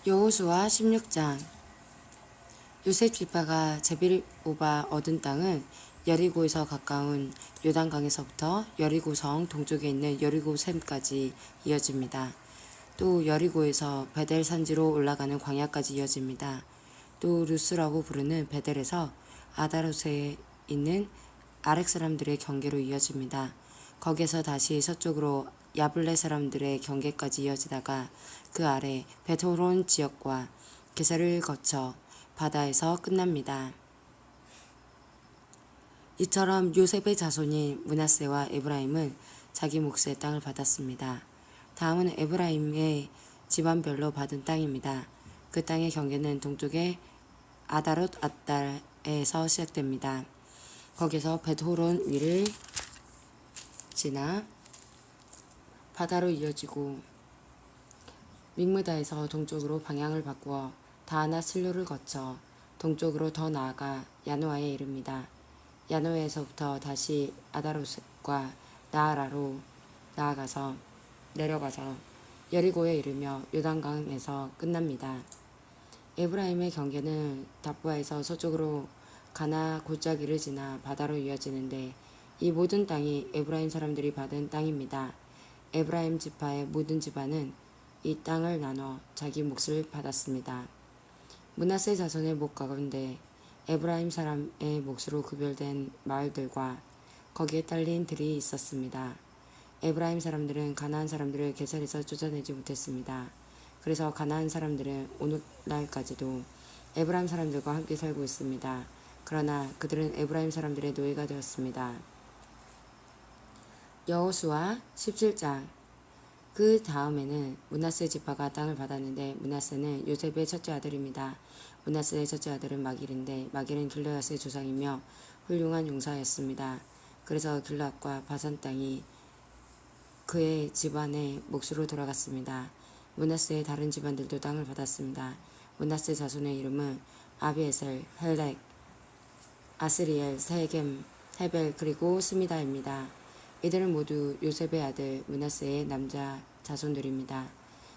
여호수아 16장. 요셉 지파가 제빌오바 얻은 땅은 여리고에서 가까운 요단강에서부터 여리고성 동쪽에 있는 여리고샘까지 이어집니다. 또 여리고에서 베델 산지로 올라가는 광야까지 이어집니다. 또 루스라고 부르는 베델에서 아다롯에 있는 아렉 사람들의 경계로 이어집니다. 거기에서 다시 서쪽으로 야블레 사람들의 경계까지 이어지다가 그 아래 베토론 지역과 게사를 거쳐 바다에서 끝납니다. 이처럼 요셉의 자손인 므낫세와 에브라임은 자기 몫의 땅을 받았습니다. 다음은 에브라임의 집안별로 받은 땅입니다. 그 땅의 경계는 동쪽의 아다롯 앗달에서 시작됩니다. 거기서 벳호론 위를 지나 바다로 이어지고 믹므다에서 동쪽으로 방향을 바꾸어 다하나 슬로를 거쳐 동쪽으로 더 나아가 야노아에 이릅니다. 야노아에서부터 다시 아다롯과 나아라로 내려가서 여리고에 이르며 요단강에서 끝납니다. 에브라임의 경계는 답부아에서 서쪽으로 가나 골짜기를 지나 바다로 이어지는데 이 모든 땅이 에브라임 사람들이 받은 땅입니다. 에브라임 지파의 모든 집안은 이 땅을 나눠 자기 몫을 받았습니다. 므낫세 자손의 목 가운데 에브라임 사람의 몫으로 구별된 마을들과 거기에 딸린 들이 있었습니다. 에브라임 사람들은 가나안 사람들을 게살에서 쫓아내지 못했습니다. 그래서 가나안 사람들은 오늘날까지도 에브라임 사람들과 함께 살고 있습니다. 그러나 그들은 에브라임 사람들의 노예가 되었습니다. 여호수아 17장. 그 다음에는 므낫세 지파가 땅을 받았는데 므낫세는 요셉의 첫째 아들입니다. 므낫세의 첫째 아들은 마길인데 마길은 길르앗의 조상이며 훌륭한 용사였습니다. 그래서 길르앗과 바산 땅이 그의 집안의 몫으로 돌아갔습니다. 므낫세의 다른 집안들도 땅을 받았습니다. 므낫세 자손의 이름은 아비에셀, 헬렉, 아스리엘, 세겜, 헤벨 그리고 스미다입니다. 이들은 모두 요셉의 아들 므낫세의 남자 자손들입니다.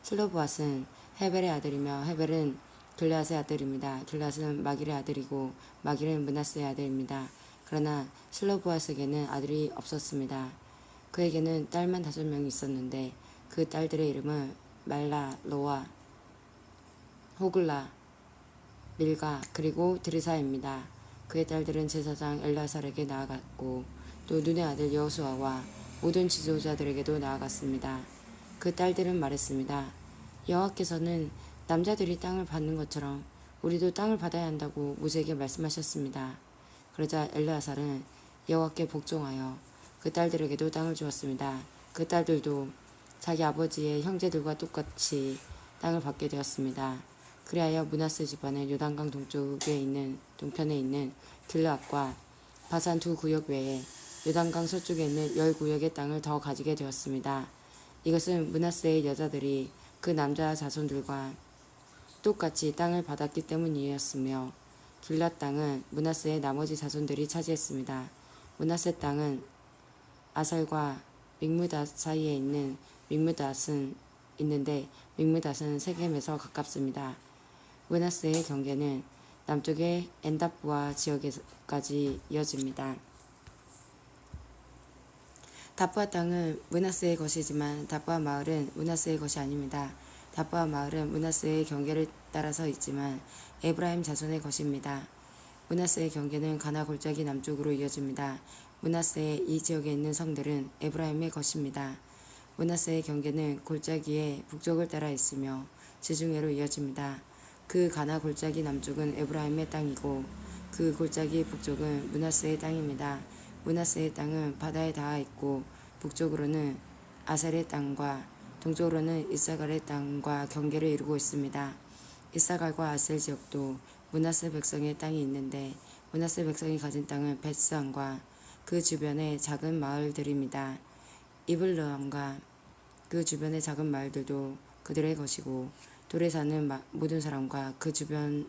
슬로브앗은 헤벨의 아들이며 헤벨은 길르앗의 아들입니다. 길르앗은 마길의 아들이고 마길은 므낫세의 아들입니다. 그러나 슬로브앗에게는 아들이 없었습니다. 그에게는 딸만 5명이 있었는데 그 딸들의 이름은 말라, 로아, 호글라, 밀가 그리고 드르사입니다. 그의 딸들은 제사장 엘라살에게 나아갔고 또 눈의 아들 여호수아와 모든 지도자들에게도 나아갔습니다. 그 딸들은 말했습니다. 여호와께서는 남자들이 땅을 받는 것처럼 우리도 땅을 받아야 한다고 모세에게 말씀하셨습니다. 그러자 엘르아살은 여호와께 복종하여 그 딸들에게도 땅을 주었습니다. 그 딸들도 자기 아버지의 형제들과 똑같이 땅을 받게 되었습니다. 그리하여 므낫세 집안은 요단강 동편에 있는 길르앗과 바산 2 구역 외에 요단강 서쪽에 있는 10구역의 땅을 더 가지게 되었습니다. 이것은 므낫세의 여자들이 그 남자 자손들과 똑같이 땅을 받았기 때문이었으며 길앗 땅은 므낫세의 나머지 자손들이 차지했습니다. 므낫세 땅은 아셀과 믹므닷 사이에 있는 믹므닷은 있는데 믹므닷은 세겜에서 가깝습니다. 므낫세의 경계는 남쪽의 엔답부아 지역까지 이어집니다. 답부아 땅은 므낫세의 것이지만 답부아 마을은 므낫세의 것이 아닙니다. 답부아 마을은 므낫세의 경계를 따라서 있지만 에브라임 자손의 것입니다. 므낫세의 경계는 가나 골짜기 남쪽으로 이어집니다. 므낫세의 이 지역에 있는 성들은 에브라임의 것입니다. 므낫세의 경계는 골짜기의 북쪽을 따라 있으며 지중해로 이어집니다. 그 가나 골짜기 남쪽은 에브라임의 땅이고 그 골짜기 북쪽은 므낫세의 땅입니다. 므낫세의 땅은 바다에 닿아 있고 북쪽으로는 아셀의 땅과 동쪽으로는 이사갈의 땅과 경계를 이루고 있습니다. 이사갈과 아셀 지역도 므낫세 백성의 땅이 있는데 므낫세 백성이 가진 땅은 벳산과 그 주변의 작은 마을들입니다. 이블르함과 그 주변의 작은 마을들도 그들의 것이고 돌에 사는 모든 사람과 그 주변의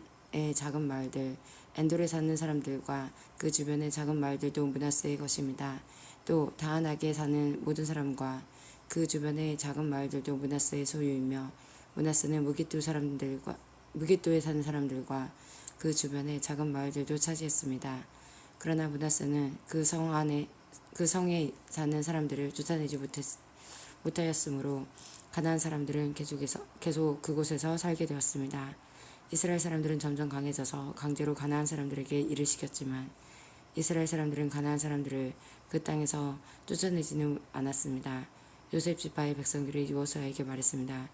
작은 마을들, 엔돌에 사는 사람들과 그 주변의 작은 마을들도 므낫세의 것입니다. 또 다한악에 사는 모든 사람과 그 주변의 작은 마을들도 므낫세의 소유이며 므낫세는 무깃도에 사는 사람들과 그 주변의 작은 마을들도 차지했습니다. 그러나 므낫세는 그 성에 사는 사람들을 쫓아내지 못하였으므로 가나안 사람들은 계속 그곳에서 살게 되었습니다. 이스라엘 사람들은 점점 강해져서 강제로 가나안 사람들에게 일을 시켰지만 이스라엘 사람들은 가나안 사람들을 그 땅에서 쫓아내지는 않았습니다. 요셉 지파의 백성들이 여호수아에게 말했습니다.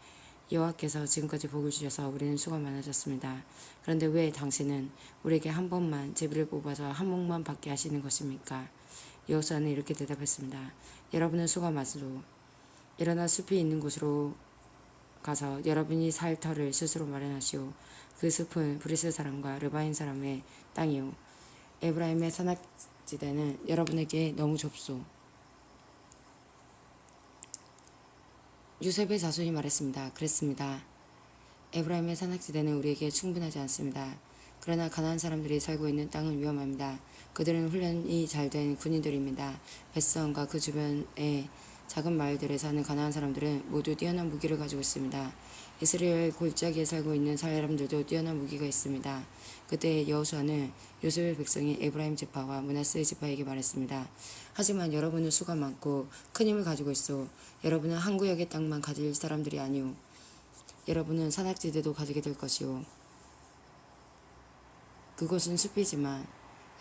여호와께서 지금까지 복을 주셔서 우리는 수가 많아졌습니다. 그런데 왜 당신은 우리에게 한 번만 제비를 뽑아서 한 몫만 받게 하시는 것입니까? 여호수아는 이렇게 대답했습니다. 여러분은 수가 많아도 일어나 숲이 있는 곳으로 가서 여러분이 살 터를 스스로 마련하시오. 그 숲은 브리스 사람과 르바인 사람의 땅이오. 에브라임의 산악지대는 여러분에게 너무 좁소. 요셉의 자손이 말했습니다. 그랬습니다. 에브라임의 산악지대는 우리에게 충분하지 않습니다. 그러나 가나안 사람들이 살고 있는 땅은 위험합니다. 그들은 훈련이 잘 된 군인들입니다. 벳성과 그 주변의 작은 마을들에 사는 가나안 사람들은 모두 뛰어난 무기를 가지고 있습니다. 이스라엘 골짜기에 살고 있는 사람들도 뛰어난 무기가 있습니다. 그때 여호수아는 요셉의 백성이 에브라임 지파와 므낫세 지파에게 말했습니다. 하지만 여러분은 수가 많고 큰 힘을 가지고 있어. 여러분은 한 구역의 땅만 가질 사람들이 아니오. 여러분은 산악지대도 가지게 될 것이오. 그곳은 숲이지만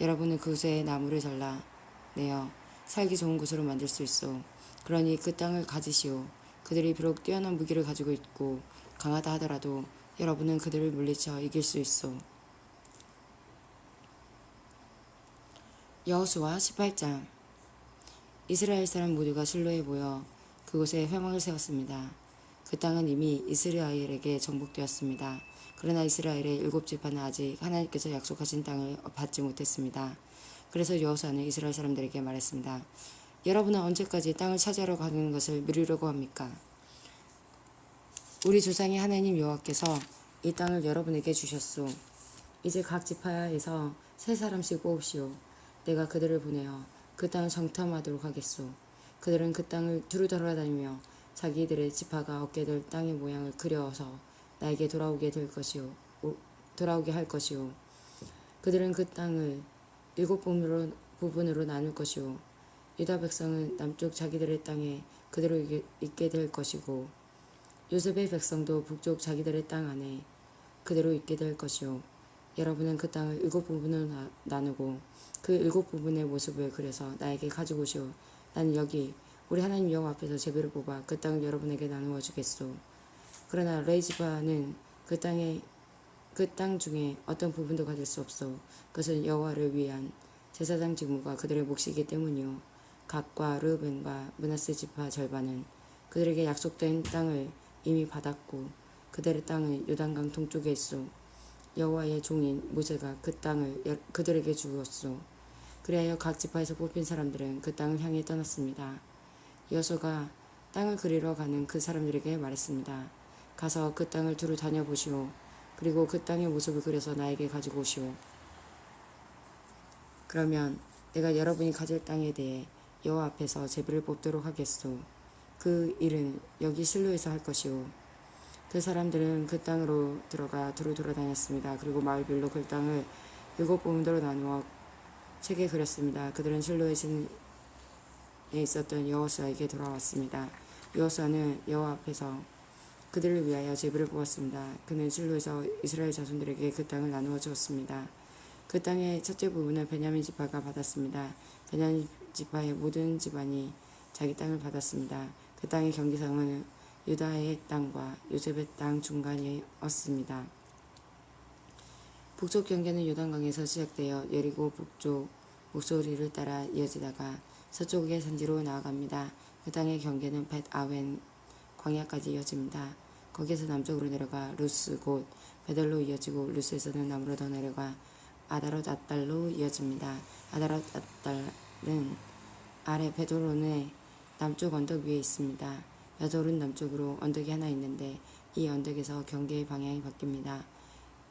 여러분은 그곳에 나무를 잘라내어 살기 좋은 곳으로 만들 수 있어. 그러니 그 땅을 가지시오. 그들이 비록 뛰어난 무기를 가지고 있고 강하다 하더라도 여러분은 그들을 물리쳐 이길 수 있어. 여호수아 18장. 이스라엘 사람 모두가 실로에 모여 그곳에 회막을 세웠습니다. 그 땅은 이미 이스라엘에게 정복되었습니다. 그러나 이스라엘의 7지파는 아직 하나님께서 약속하신 땅을 받지 못했습니다. 그래서 여호수아는 이스라엘 사람들에게 말했습니다. 여러분은 언제까지 땅을 차지하러 가는 것을 미루려고 합니까? 우리 조상의 하나님 여호와께서 이 땅을 여러분에게 주셨소. 이제 각 지파에서 3사람씩 뽑으시오. 내가 그들을 보내어 그 땅을 정탐하도록 하겠소. 그들은 그 땅을 두루 돌아다니며 자기들의 지파가 얻게 될 땅의 모양을 그려서 나에게 돌아오게 할 것이오. 그들은 그 땅을 7부분으로 나눌 것이오. 유다 백성은 남쪽 자기들의 땅에 그대로 있게 될 것이고 요셉의 백성도 북쪽 자기들의 땅 안에 그대로 있게 될 것이오. 여러분은 그 땅을 7부분으로 나누고 그 7부분의 모습을 그려서 나에게 가지고 오시오. 나는 여기 우리 하나님 여호와 앞에서 제비를 뽑아 그 땅을 여러분에게 나누어 주겠소. 그러나 레이지파는 그 땅 중에 어떤 부분도 가질 수 없어. 그것은 여호와를 위한 제사장 직무가 그들의 몫이기 때문이요. gad과 르우벤과 므낫세 지파 절반은 그들에게 약속된 땅을 이미 받았고 그들의 땅은 요단강 동쪽에 있어. 여호와의 종인 모세가 그 땅을 그들에게 주었소. 그리하여 각 지파에서 뽑힌 사람들은 그 땅을 향해 떠났습니다. 여호수아가 땅을 그리러 가는 그 사람들에게 말했습니다. 가서 그 땅을 두루 다녀보시오. 그리고 그 땅의 모습을 그려서 나에게 가지고 오시오. 그러면 내가 여러분이 가질 땅에 대해 여호와 앞에서 제비를 뽑도록 하겠소. 그 일은 여기 실로에서 할 것이오. 그 사람들은 그 땅으로 들어가 두루 돌아다녔습니다. 그리고 마을별로 그 땅을 7부분으로 나누어 책에 그렸습니다. 그들은 실로에 있었던 여호수아에게 돌아왔습니다. 여호수아는 여호와 앞에서 그들을 위하여 제비를 뽑았습니다. 그는 실로에서 이스라엘 자손들에게 그 땅을 나누어 주었습니다. 그 땅의 첫째 부분을 베냐민 지파가 받았습니다. 베냐민 지파의 모든 집안이 자기 땅을 받았습니다. 그 땅의 경계선은 유다의 땅과 요셉의 땅 중간이었습니다. 북쪽 경계는 요단강에서 시작되어 여리고 북쪽 목소리를 따라 이어지다가 서쪽의 산지로 나아갑니다. 그 땅의 경계는 벳 아웬 광야까지 이어집니다. 거기에서 남쪽으로 내려가 루스 곧 베델로 이어지고 루스에서는 남으로 더 내려가 아다롯 앗달로 이어집니다. 아다롯 앗달은 아래 베도론의 남쪽 언덕 위에 있습니다. 베도론 남쪽으로 언덕이 하나 있는데 이 언덕에서 경계의 방향이 바뀝니다.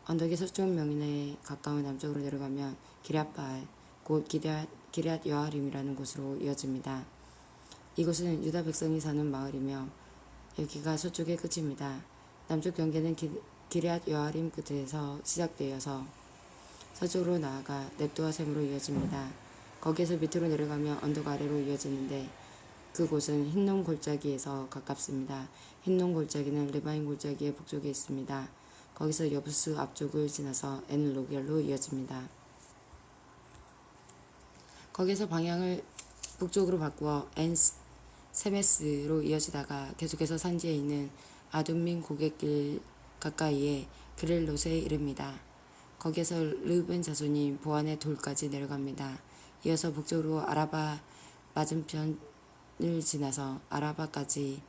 언덕의 서쪽 면에 가까운 남쪽으로 내려가면 기럇바알 곧 기럇 여아림이라는 곳으로 이어집니다. 이곳은 유다 백성이 사는 마을이며 여기가 서쪽의 끝입니다. 남쪽 경계는 기럇 여아림 끝에서 시작되어서 서쪽으로 나아가 넵도와 셈으로 이어집니다. 거기에서 밑으로 내려가면 언덕 아래로 이어지는데 그곳은 흰놈 골짜기에서 가깝습니다. 흰놈 골짜기는 레바임 골짜기의 북쪽에 있습니다. 거기서 여부스 앞쪽을 지나서 엔 로겔로 이어집니다. 거기서 방향을 북쪽으로 바꾸어 엔 세메스로 이어지다가 계속해서 산지에 있는 아둠민 고갯길 가까이에 그렐롯에 이릅니다. 거기에서 르벤 자손이 보안의 돌까지 내려갑니다. 이어서 북쪽으로 아라바 맞은편을 지나서 아라바까지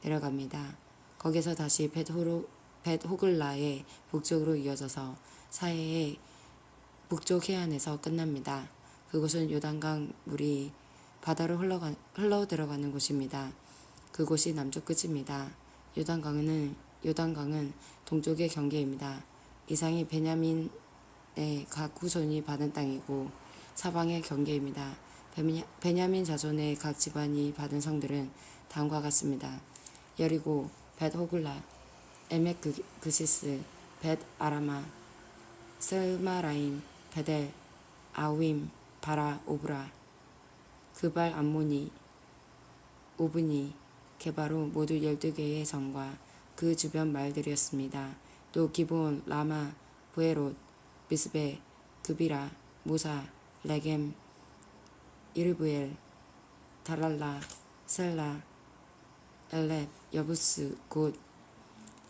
내려갑니다. 거기서 다시 벳호글라의 북쪽으로 이어져서 사해의 북쪽 해안에서 끝납니다. 그곳은 요단강 물이 바다로 흘러 들어가는 곳입니다. 그곳이 남쪽 끝입니다. 요단강은 동쪽의 경계입니다. 이상이 베냐민의 각 후손이 받은 땅이고 사방의 경계입니다. 베냐민 자손의 각 집안이 받은 성들은 다음과 같습니다. 여리고, 벳호글라, 에멕 그시스, 벳 아라마, 슬마라임, 베델, 아우임, 바라, 오브라, 그발 암모니, 오브니, 게바로 모두 12개의 성과 그 주변 마을들이었습니다. 또 기브온, 라마, 부에롯, 미스베, 그비라, 모사, 레겜, 이르브엘, 다랄라, 셀라, 엘렙, 여부스, 곧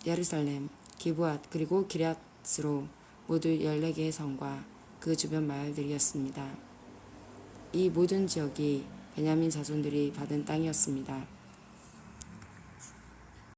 예루살렘, 기브앗 그리고 기럇스로 모두 14개의 성과 그 주변 마을들이었습니다. 이 모든 지역이 베냐민 자손들이 받은 땅이었습니다.